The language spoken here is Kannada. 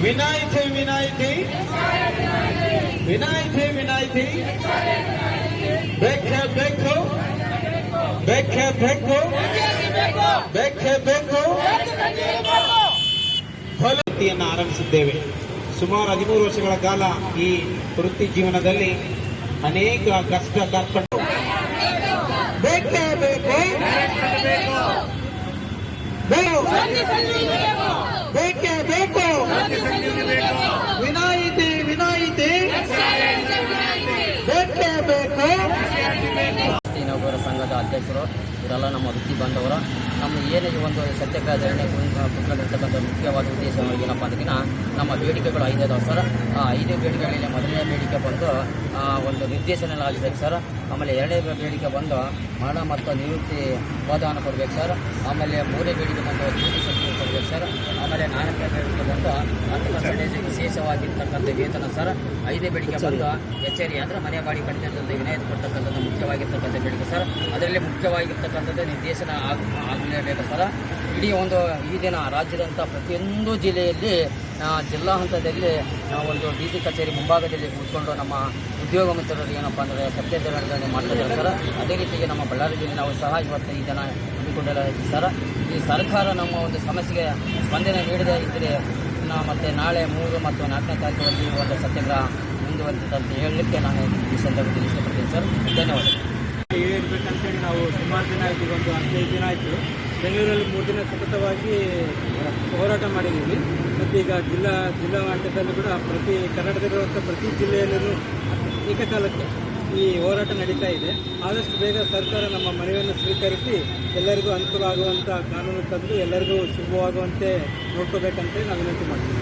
ವಿನಾಯಿತಿ ವಿನಾಯಿತಿ ವಿನಾಯಿತಿ ವಿನಾಯಿತಿ ಬೇಕೇ ಬೇಕು ಬೇಕೇ ಬೇಕು ಬೇಕೇ ಬೇಕು ವೃತ್ತಿಯನ್ನು ಆರಂಭಿಸಿದ್ದೇವೆ. ಸುಮಾರು 13 ವರ್ಷಗಳ ಕಾಲ ಈ ವೃತ್ತಿ ಜೀವನದಲ್ಲಿ ಅನೇಕ ಕಷ್ಟ ಕಾರ್ಪಟ್ಟು ಬೇಕೇ ಬೇಕು ಬೇಕೇ ಬೇಕು ವಿನಾಯಿತಿ ವಿನಾಯಿತಿ ಬೇಕೇ ಬೇಕು. ನೌಕರರ ಸಂಘದ ಅಧ್ಯಕ್ಷರು ಇವರೆಲ್ಲ ನಮ್ಮ ವೃತ್ತಿ ಬಾಂಧವರು. ನಮ್ಮ ಏನೇ ಒಂದು ಸತ್ಯಾಗ್ರಹ ಧರಣಿ ಕುತ್ಕೊಂಡಿರ್ತಕ್ಕಂಥ ಮುಖ್ಯವಾದ ಉದ್ದೇಶ ಏನಪ್ಪ ಅಂದ್ಕಿನ ನಮ್ಮ ಬೇಡಿಕೆಗಳು 5 ಇದಾವೆ ಸರ್. ಆ 5 ಬೇಡಿಕೆಗಳಲ್ಲಿ ಮೊದಲನೇ ಬೇಡಿಕೆ ಬಂದು ಒಂದು ನಿರ್ದೇಶನ ಆಗಿದೆ ಸರ್. ಆಮೇಲೆ 2ನೇ ಬೇಡಿಕೆ ಬಂದು ಮರಣ ಮತ್ತು ನಿವೃತ್ತಿ ಹೋದಾನ ಕೊಡಬೇಕು ಸರ್. ಆಮೇಲೆ 3ನೇ ಬೇಡಿಕೆ ಬಂದು ಡ್ಯೂಟಿ ಸರ್ಟಿಫಿಕೇಟ್ ಕೊಡಬೇಕು ಸರ್. ಆಮೇಲೆ 4ನೇ ಬೇಡಿಕೆ ಬಂದು 10% ವಿಶೇಷವಾಗಿರ್ತಕ್ಕಂಥ ವೇತನ ಸರ್. 5ನೇ ಬೇಡಿಕೆ ಬಂದು ಎಚ್ಚರಿ ಅಂದರೆ ಮನೆ ಬಾಡಿ ಕಟ್ಟಿದಂಥ ವಿನಾಯಿತಿ ಕೊಡ್ತಕ್ಕಂಥದ್ದು ಮುಖ್ಯವಾಗಿರ್ತಕ್ಕಂಥ ಬೇಡಿಕೆ ಸರ್. ಅದರಲ್ಲಿ ಮುಖ್ಯವಾಗಿರ್ತಕ್ಕಂಥದ್ದು ನಿರ್ದೇಶನ ಆಗಲೇಬೇಕು ಸರ್. ಇಡೀ ಈ ದಿನ ರಾಜ್ಯದಂಥ ಪ್ರತಿಯೊಂದು ಜಿಲ್ಲೆಯಲ್ಲಿ ಜಿಲ್ಲಾ ಹಂತದಲ್ಲಿ ಒಂದು ಡಿ.ಸಿ ಕಚೇರಿ ಮುಂಭಾಗದಲ್ಲಿ ಕೂತ್ಕೊಂಡು ನಮ್ಮ ಉದ್ಯೋಗ ಮಿತ್ರರು ಏನಪ್ಪ ಅಂದರೆ ಸತ್ಯಾಗ್ರಹ ಮಾಡ್ತಿದ್ದಾರೆ ಸರ್. ಅದೇ ರೀತಿಗೆ ನಮ್ಮ ಬಳ್ಳಾರಿ ಜಿಲ್ಲೆ ನಾವು ಸಹ ಇವತ್ತು ಈ ದಿನ ಹಮ್ಮಿಕೊಂಡಿದ್ದೀವಿ ಸರ್. ಈ ಸರ್ಕಾರ ನಮ್ಮ ಒಂದು ಸಮಸ್ಯೆಗೆ ಸ್ಪಂದನೆ ನೀಡದೇ ಇದ್ದರೆ ಮತ್ತು ನಾಳೆ 3 ಮತ್ತು 4ನೇ ತಾರೀಕಿನಲ್ಲಿ ಒಂದು ಸತ್ಯಾಗ್ರಹ ಮುಂದುವರಿದಂತ ಹೇಳಲಿಕ್ಕೆ ನಾನು ಈ ಸಂದರ್ಭದಲ್ಲಿ ಇಷ್ಟಪಡ್ತೀನಿ ಸರ್. ಧನ್ಯವಾದ. ಇರಬೇಕಂತೇಳಿ ನಾವು ಸುಮಾರು ದಿನ ಆಯಿತು, ಒಂದು 15 ದಿನ ಆಯಿತು. ಬೆಂಗಳೂರಲ್ಲಿ 3 ದಿನ ಸತತವಾಗಿ ಹೋರಾಟ ಮಾಡಿದ್ದೀವಿ. ಮತ್ತು ಈಗ ಜಿಲ್ಲಾ ಮಟ್ಟದಲ್ಲಿ ಕೂಡ ಕರ್ನಾಟಕದಲ್ಲಿರುವಂಥ ಪ್ರತಿ ಜಿಲ್ಲೆಯಲ್ಲೂ ಏಕಕಾಲಕ್ಕೆ ಈ ಹೋರಾಟ ನಡೀತಾ ಇದೆ. ಆದಷ್ಟು ಬೇಗ ಸರ್ಕಾರ ನಮ್ಮ ಮನವಿಯನ್ನು ಸ್ವೀಕರಿಸಿ ಎಲ್ಲರಿಗೂ ಅನುಕೂಲ ಆಗುವಂಥ ಕಾನೂನು ತಂದು ಎಲ್ಲರಿಗೂ ಶುಭವಾಗುವಂತೆ ನೋಡ್ಕೋಬೇಕಂತ ನಾವು ವಿನಂತಿ ಮಾಡ್ತೀವಿ.